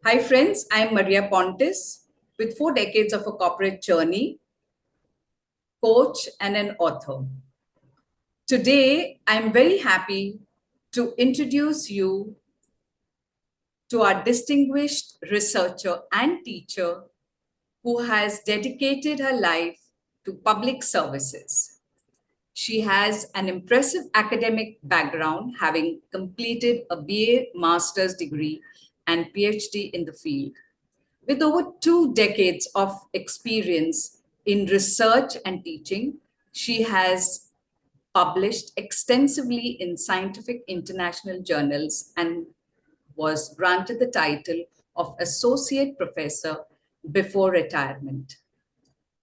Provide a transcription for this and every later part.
Hi friends, I'm Maria Pontis with 4 decades of a corporate journey, coach and an author. Today, I'm very happy to introduce you to our distinguished researcher and teacher who has dedicated her life to public services. She has an impressive academic background, having completed a BA master's degree and PhD in the field. With over 2 decades of experience in research and teaching, she has published extensively in scientific international journals and was granted the title of Associate Professor before retirement.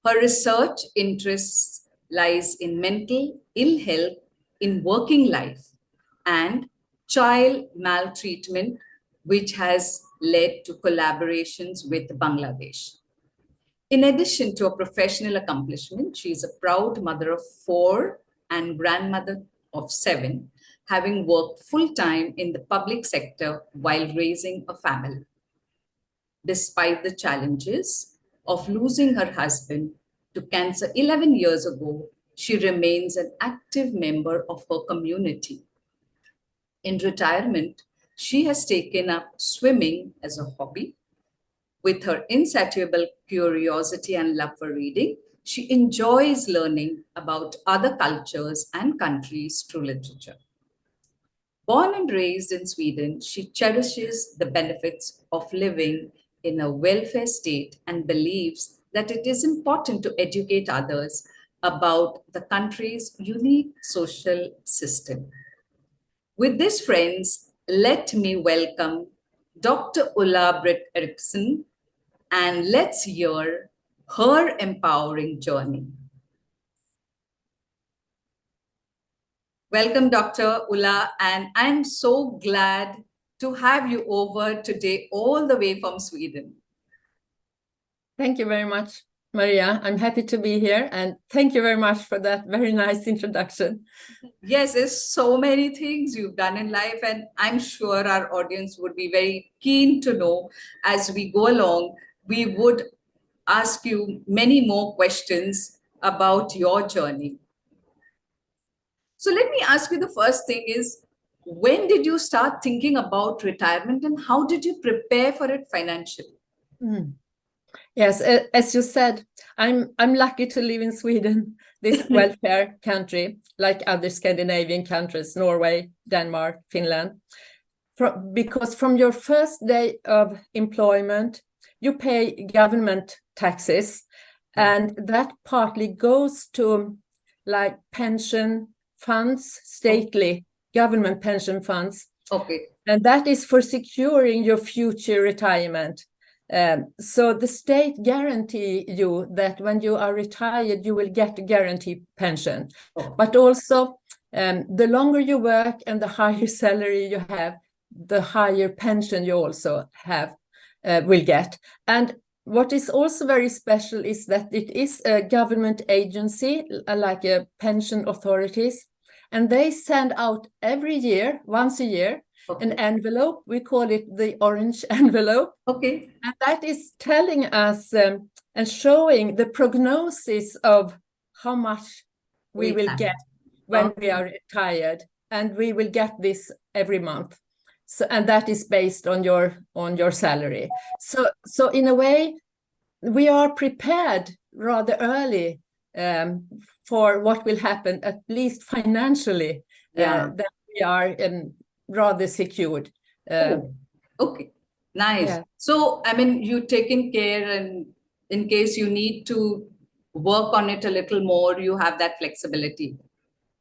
Her research interests lies in mental ill health in working life and child maltreatment, which has led to collaborations with Bangladesh. In addition to a professional accomplishment, she is a proud mother of 4 and grandmother of 7, having worked full-time in the public sector while raising a family. Despite the challenges of losing her husband to cancer 11 years ago, she remains an active member of her community. In retirement, she has taken up swimming as a hobby. With her insatiable curiosity and love for reading, she enjoys learning about other cultures and countries through literature. Born and raised in Sweden, she cherishes the benefits of living in a welfare state and believes that it is important to educate others about the country's unique social system. With this, friends, let me welcome Dr. Olav Erikson, and let's hear her empowering journey. Welcome, Dr. Ulla, and I'm so glad to have you over today, all the way from Sweden. Thank you very much, Maria. I'm happy to be here, and thank you very much for that very nice introduction. Yes, there's so many things you've done in life, and I'm sure our audience would be very keen to know as we go along. We would ask you many more questions about your journey. So let me ask you, the first thing is, when did you start thinking about retirement and how did you prepare for it financially? Yes, as you said, I'm lucky to live in Sweden, this welfare country, like other Scandinavian countries, Norway, Denmark, Finland. Because from your first day of employment, you pay government taxes, and that partly goes to like pension funds, stately government pension funds. Okay. And that is for securing your future retirement. So the state guarantee you that when you are retired, you will get a guaranteed pension. But also, the longer you work and the higher salary you have, the higher pension you also have will get. And what is also very special is that it is a government agency, like a pension authorities, and they send out every year, once a year, an envelope. We call it the orange envelope. Okay. And that is telling us and showing the prognosis of how much we will get when we are retired. And we will get this every month. So, and that is based on your salary. So in a way, we are prepared rather early for what will happen, at least financially, that we are rather secured. Okay, nice. Yeah. So, I mean, you've taken care, and in case you need to work on it a little more, you have that flexibility.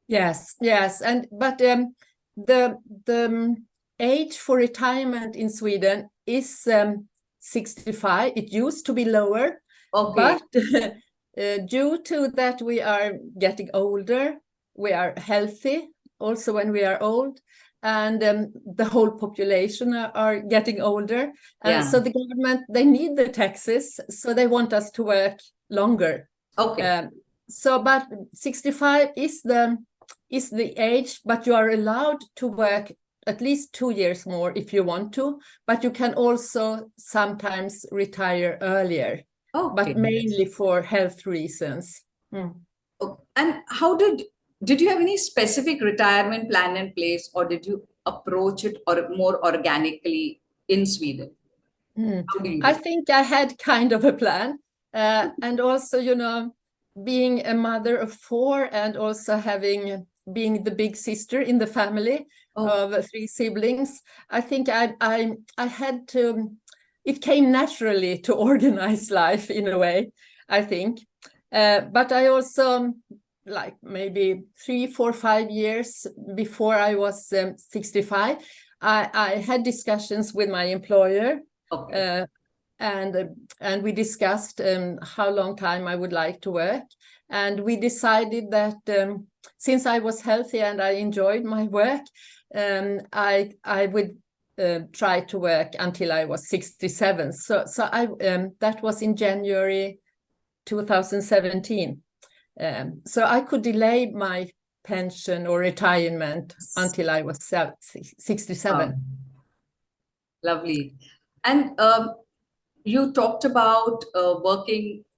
Yes, but the age for retirement in Sweden is 65. It used to be lower, but due to that we are getting older, we are healthy also when we are old, and the whole population are getting older. So the government, they need the taxes, so they want us to work longer. Okay. But 65 is the age, but you are allowed to work at least 2 years more if you want to, but you can also sometimes retire earlier, but mainly for health reasons. And how did you have any specific retirement plan in place, or did you approach it or more organically in Sweden? How do you do? I think I had kind of a plan. And also, you know, being a mother of 4 and also being the big sister in the family of 3 siblings, I think I had to, it came naturally to organize life in a way, I think. But I also, like maybe 3, 4, 5 years before I was 65, I had discussions with my employer. And we discussed how long time I would like to work. And we decided that since I was healthy and I enjoyed my work, I would try to work until I was 67. So I that was in January 2017. So I could delay my pension or retirement until I was 67. Lovely. And you talked about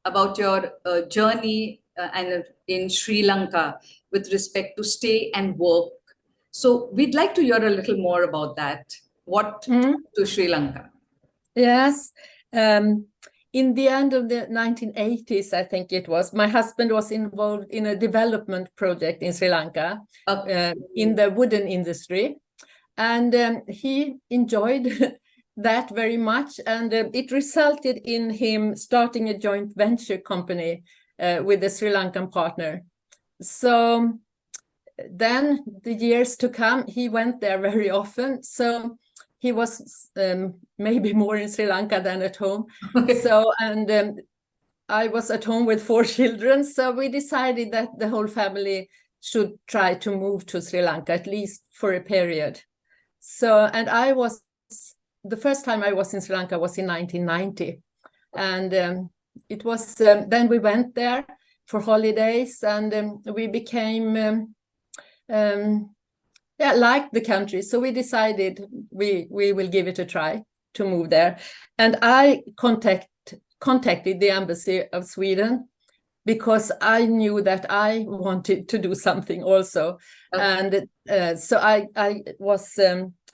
about your journey and in Sri Lanka with respect to stay and work. So we'd like to hear a little more about that. What to Sri Lanka? Yes. In the end of the 1980s, I think it was, my husband was involved in a development project in Sri Lanka in the wooden industry. And he enjoyed that very much. And it resulted in him starting a joint venture company with a Sri Lankan partner. So then the years to come, he went there very often. So he was maybe more in Sri Lanka than at home. So, and I was at home with 4 children. So we decided that the whole family should try to move to Sri Lanka, at least for a period. So, and the first time I was in Sri Lanka was in 1990. And it was, then we went there for holidays, and we became, liked the country. So we decided we will give it a try to move there. And I contacted the embassy of Sweden because I knew that I wanted to do something also. And so I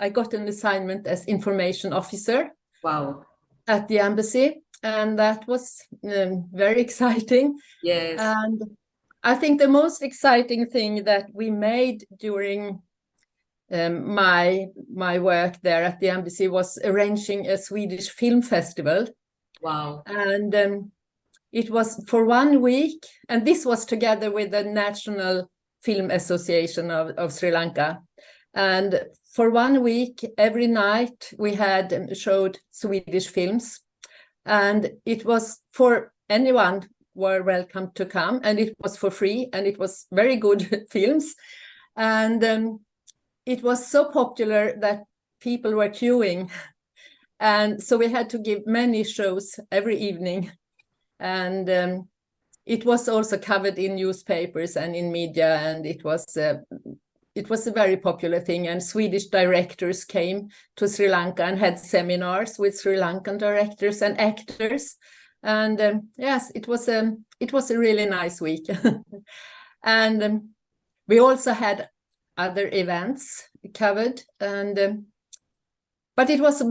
got an assignment as information officer. Wow. At the embassy, and that was very exciting. Yes. And I think the most exciting thing that we made during my work there at the embassy was arranging a Swedish film festival. Wow. And it was for 1 week, and this was together with the National Film Association of Sri Lanka. And for 1 week, every night we had showed Swedish films, and it was for anyone were welcome to come, and it was for free, and it was very good films. And it was so popular that people were queuing. And so we had to give many shows every evening. And it was also covered in newspapers and in media, and it was a very popular thing. And Swedish directors came to Sri Lanka and had seminars with Sri Lankan directors and actors. And yes, it was a really nice week. And we also had other events covered. And but it was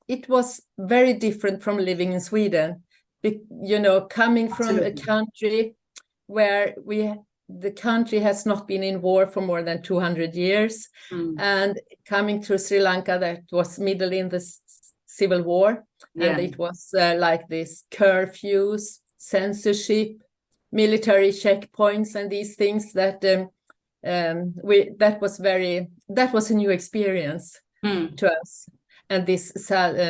it was very different from living in Sweden. You know, coming from a country where the country has not been in war for more than 200 years, and coming to Sri Lanka that was middle in the civil war, and it was like this curfews, censorship, military checkpoints, and these things that that was a new experience to us. And this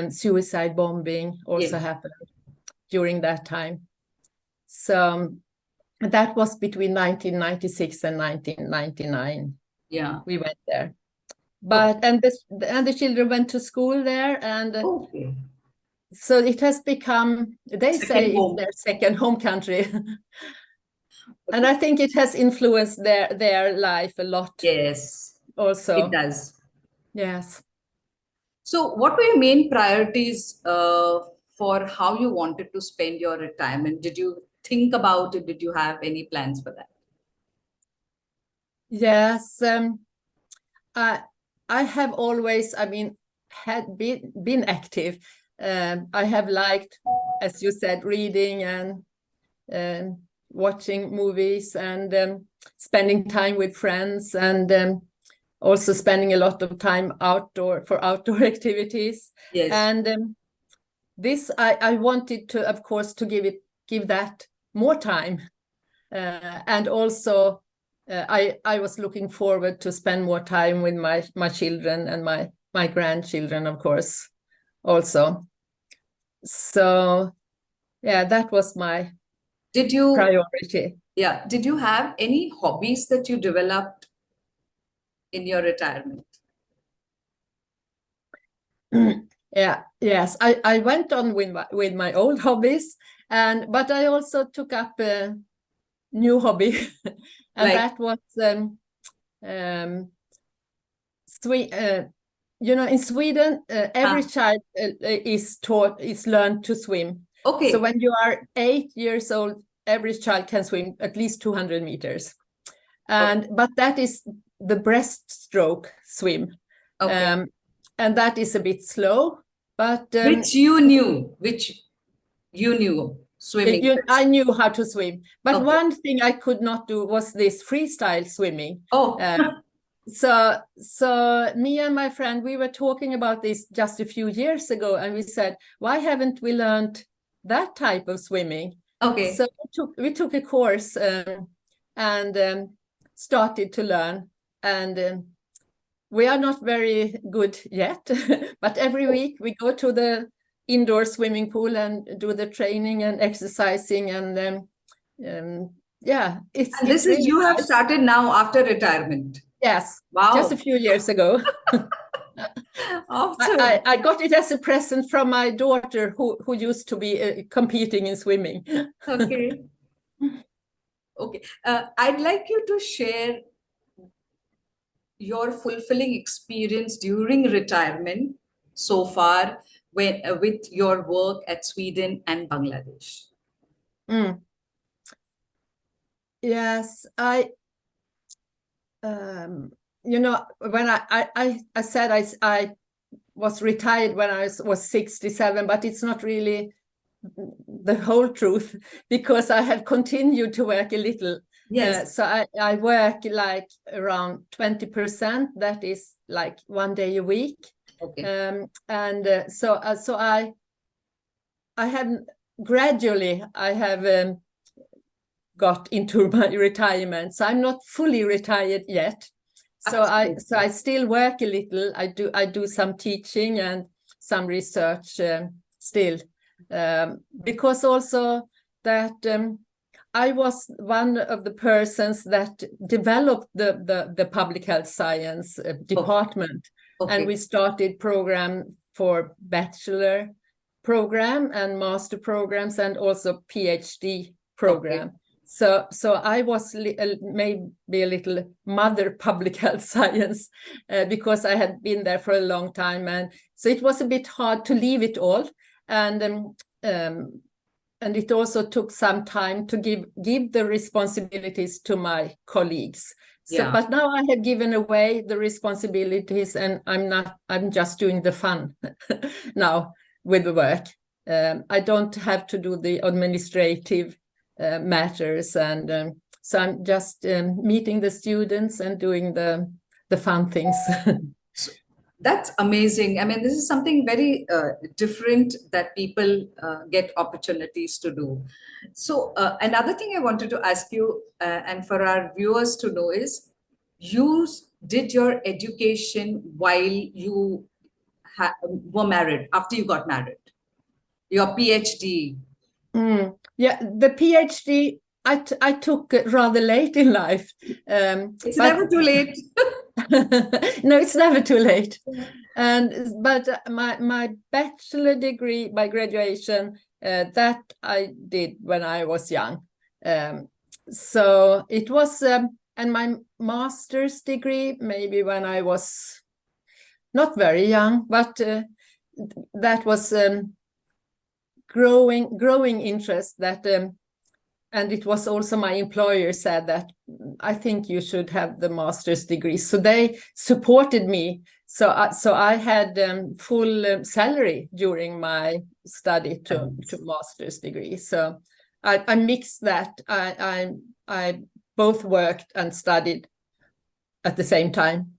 suicide bombing also happened during that time. So that was between 1996 and 1999. Yeah, we went there. But and the children went to school there, and so it has become, they say, it's their second home country. And I think it has influenced their life a lot. Yes, Also, it does. Yes. So what were your main priorities for how you wanted to spend your retirement? Did you think about it? Did you have any plans for that? Yes. I have always, I mean, had been active. I have liked, as you said, reading and watching movies and spending time with friends, and also spending a lot of time for outdoor activities. Yes. And this I wanted to, of course, to give that more time, and also I was looking forward to spend more time with my children and my grandchildren, of course, also. So yeah, that was my priority. Yeah. Did you have any hobbies that you developed in your retirement? Yeah, yes. I went on with my old hobbies, but I also took up a new hobby, and that was in Sweden, every child is learned to swim. Okay. So when you are 8 years old, every child can swim at least 200 meters. But that is the breaststroke swim. Okay. And that is a bit slow, but which you knew swimming. I knew how to swim, but one thing I could not do was this freestyle swimming. So me and my friend, we were talking about this just a few years ago, and we said, why haven't we learned that type of swimming? Okay. So we took a course and started to learn, and we are not very good yet, but every week we go to the indoor swimming pool and do the training and exercising, and yeah, it's and this really is you have nice. Started now after retirement. Yes. Wow. Just a few years ago. Awesome. I got it as a present from my daughter who used to be competing in swimming. Okay. Okay. I'd like you to share your fulfilling experience during retirement so far with your work at Sweden and Bangladesh. Yes, when I said I was retired when I was 67, but it's not really the whole truth, because I have continued to work a little. Yes. So I work like around 20%. That is like 1 day a week. Okay. So I have gradually got into my retirement. So I'm not fully retired yet. So I still work a little. I do some teaching and some research still, because also that I was one of the persons that developed the public health science department. Okay. And we started program for bachelor program and master programs and also PhD program. Okay. So I was maybe a little mother public health science because I had been there for a long time, and so it was a bit hard to leave it all, and it also took some time to give the responsibilities to my colleagues. So, yeah. But now I have given away the responsibilities, and I'm just doing the fun now with the work. I don't have to do the administrative matters, and so I'm just meeting the students and doing the fun things. That's amazing. I mean, this is something very different that people get opportunities to do. So another thing I wanted to ask you, and for our viewers to know, is you did your education while you were married, after you got married, your PhD. Yeah, the PhD I took rather late in life. It's never too late. No, it's never too late. But my bachelor degree by graduation, that I did when I was young. So it was, and my master's degree maybe when I was not very young, but that was growing interest that and it was also my employer said that I think you should have the master's degree. So they supported me. So I had full salary during my study to master's degree. So I mixed that. I both worked and studied at the same time.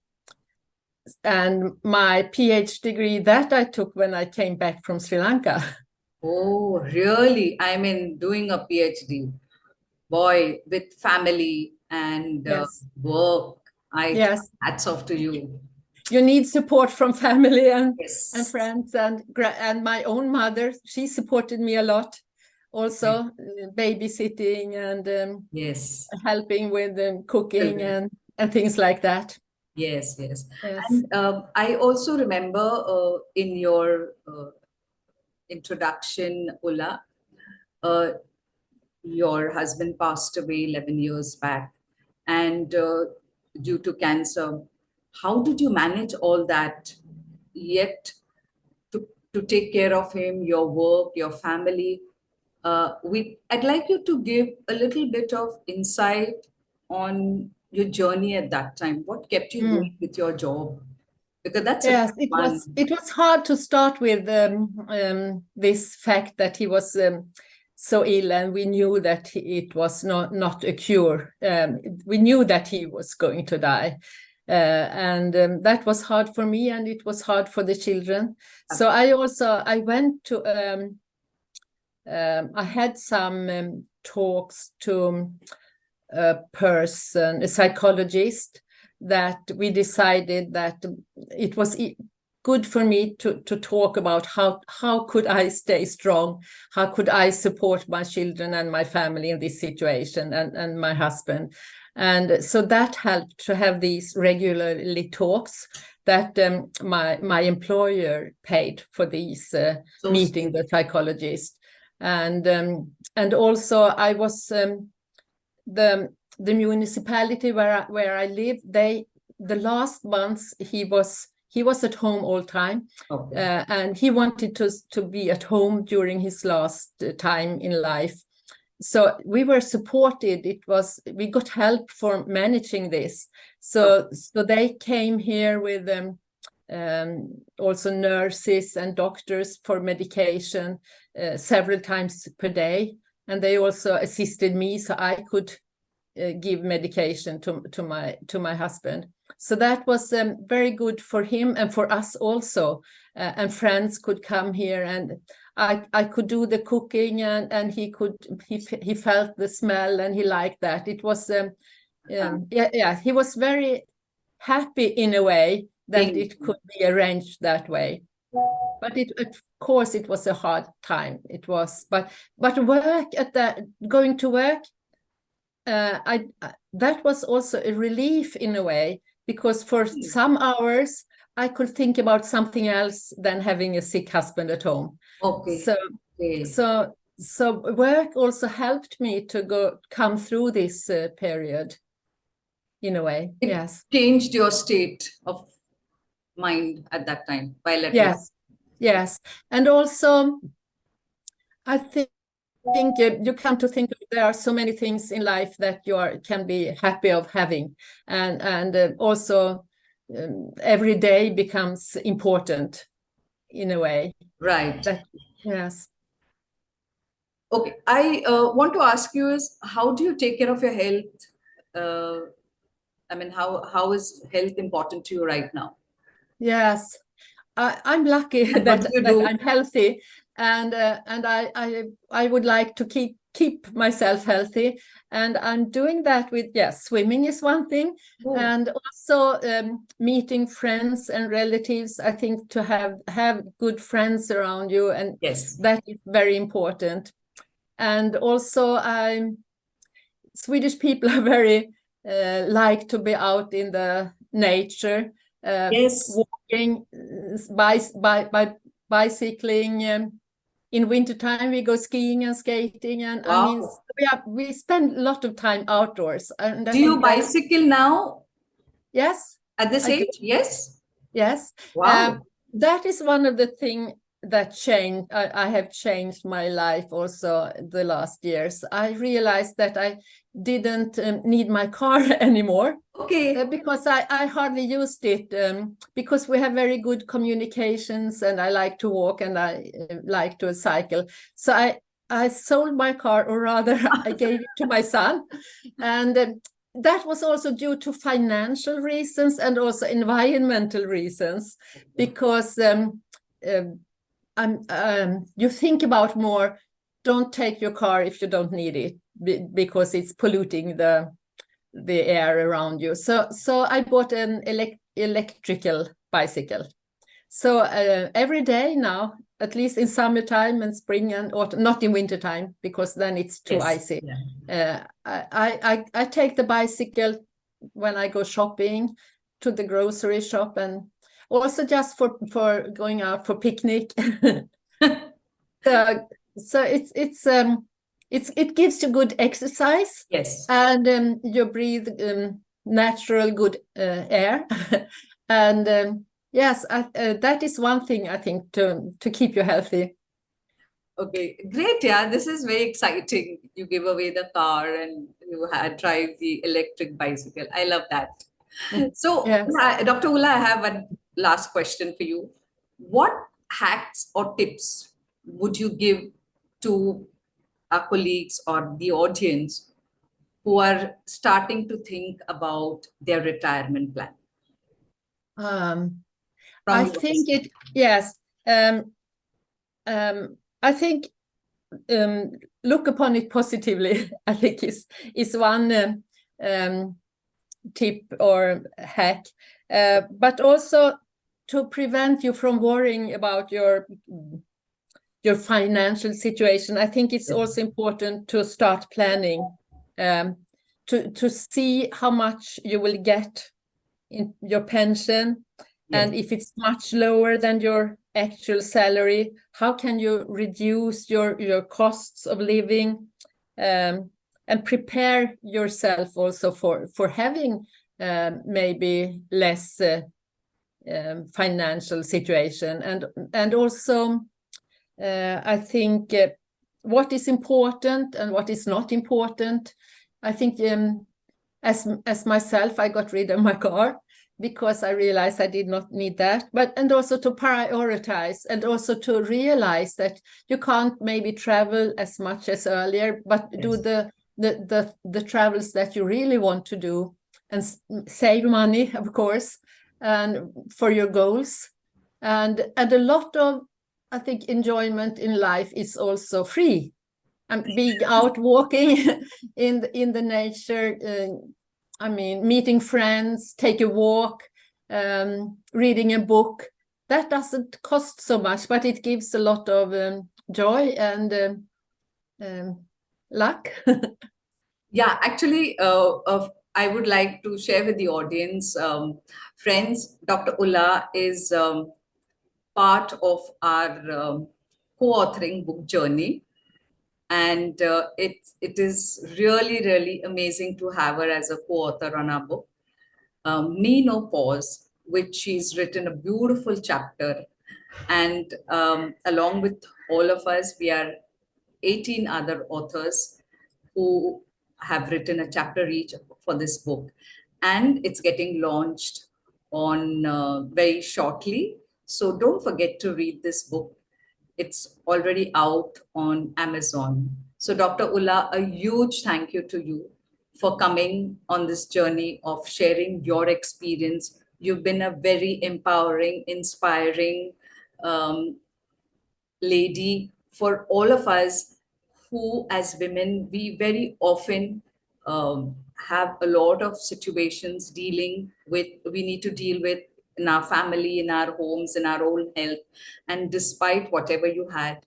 And my PhD degree that I took when I came back from Sri Lanka. Oh, really? I mean, doing a PhD, boy, with family and Yes. work. Yes. Hats off to you. You need support from family and Yes. friends and my own mother. She supported me a lot. Also, babysitting and yes, helping with cooking children. and things like that. Yes, yes. Yes. And I also remember in your introduction, Ulla, uh, your husband passed away 11 years back, and due to cancer. How did you manage all that, yet to take care of him, your work, your family? I'd like you to give a little bit of insight on your journey at that time. What kept you going with your job? Because that's a Yes, tough one. it was hard to start with this fact that he was so ill, and we knew that it was not a cure. We knew that he was going to die, and that was hard for me, and it was hard for the children. So I went to I had some talks to a person, a psychologist, that we decided that it was good for me to talk about how could I stay strong, how could I support my children and my family in this situation, and my husband. And so that helped to have these regularly talks that my employer paid for these meeting the psychologist. And also I was the municipality where I live, the last months he was at home all time. Okay. And he wanted to be at home during his last time in life. So we were supported. We got help for managing this. So they came here with also nurses and doctors for medication several times per day. And they also assisted me so I could give medication to my husband. So that was very good for him and for us also. And friends could come here, and I could do the cooking, and he felt the smell, and he liked that. It was he was very happy in a way that it could be arranged that way. But of course it was a hard time. It was, but work going to work, that was also a relief in a way, because for some hours I could think about something else than having a sick husband at home. Okay. So work also helped me to come through this period in a way. Yes. Changed your state of mind at that time while at work. Yes. And also I think you come to think there are so many things in life that can be happy of having, and also every day becomes important in a way. Right. Yes. Okay. I want to ask you is, how do you take care of your health? I mean, how is health important to you right now? Yes, I'm lucky that I'm healthy, and I would like to keep myself healthy, and I'm doing that with swimming is one thing, and also meeting friends and relatives. I think to have good friends around you, and that is very important. And also Swedish people are very like to be out in the nature. Walking, bicycling. In wintertime, we go skiing and skating, and I mean, we spend a lot of time outdoors. And do you bicycle now? Yes. At this age? Yes. Yes. Wow. That is one of the things that changed. I have changed my life also the last years. I realized that I didn't need my car anymore. Okay. Because I hardly used it, because we have very good communications, and I like to walk, and I like to cycle. So I sold my car, or rather I gave it to my son. And that was also due to financial reasons and also environmental reasons, because you think about more, don't take your car if you don't need it, because it's polluting the air around you. So I bought an electrical bicycle. So every day now, at least in summertime and spring and autumn, not in wintertime, because then it's too icy. Yeah. I take the bicycle when I go shopping, to the grocery shop, and also just for going out for picnic. So it gives you good exercise. Yes. And you breathe natural good air. And yes, that is one thing I think to keep you healthy. Okay, great. Yeah, this is very exciting. You give away the car and you had drive the electric bicycle. I love that. So, Yes. Dr. Ula, I have one last question for you. What hacks or tips would you give to our colleagues or the audience who are starting to think about their retirement plan? I think it, yes. I think look upon it positively, I think is one tip or hack, but also to prevent you from worrying about your financial situation. I think it's also important to start planning, to see how much you will get in your pension. And if it's much lower than your actual salary, how can you reduce your costs of living, and prepare yourself also for having maybe less financial situation. And also I think what is important and what is not important. I think as myself, I got rid of my car because I realized I did not need that. And also to prioritize, and also to realize that you can't maybe travel as much as earlier, but do the travels that you really want to do, and save money, of course, and for your goals. And a lot of, I think, enjoyment in life is also free. And being out walking in the nature, I mean, meeting friends, take a walk, reading a book. That doesn't cost so much, but it gives a lot of joy and luck. Yeah, actually, I would like to share with the audience, friends, Dr. Ulla is part of our co-authoring book journey. And it is really, really amazing to have her as a co-author on our book, Me No Pause, which she's written a beautiful chapter. And along with all of us, we are 18 other authors who have written a chapter each for this book. And it's getting launched on very shortly. So don't forget to read this book. It's already out on Amazon. So, Dr. Ulla, a huge thank you to you for coming on this journey of sharing your experience. You've been a very empowering, inspiring lady for all of us who, as women, we very often have a lot of situations we need to deal with in our family, in our homes, in our own health. And despite whatever you had,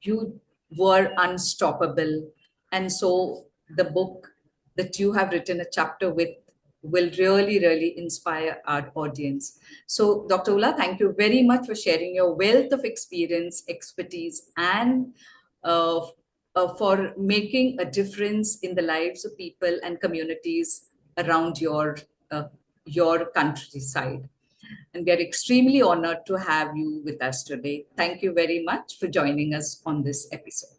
you were unstoppable. And so the book that you have written a chapter with will really, really inspire our audience. So, Dr. Ulla, thank you very much for sharing your wealth of experience, expertise, and for making a difference in the lives of people and communities around your countryside. And we are extremely honored to have you with us today. Thank you very much for joining us on this episode.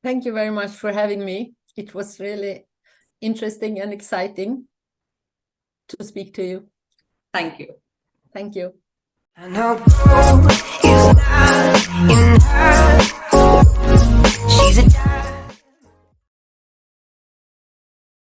Thank you very much for having me. It was really interesting and exciting to speak to you. Thank you. Thank you. I know growth is not in her.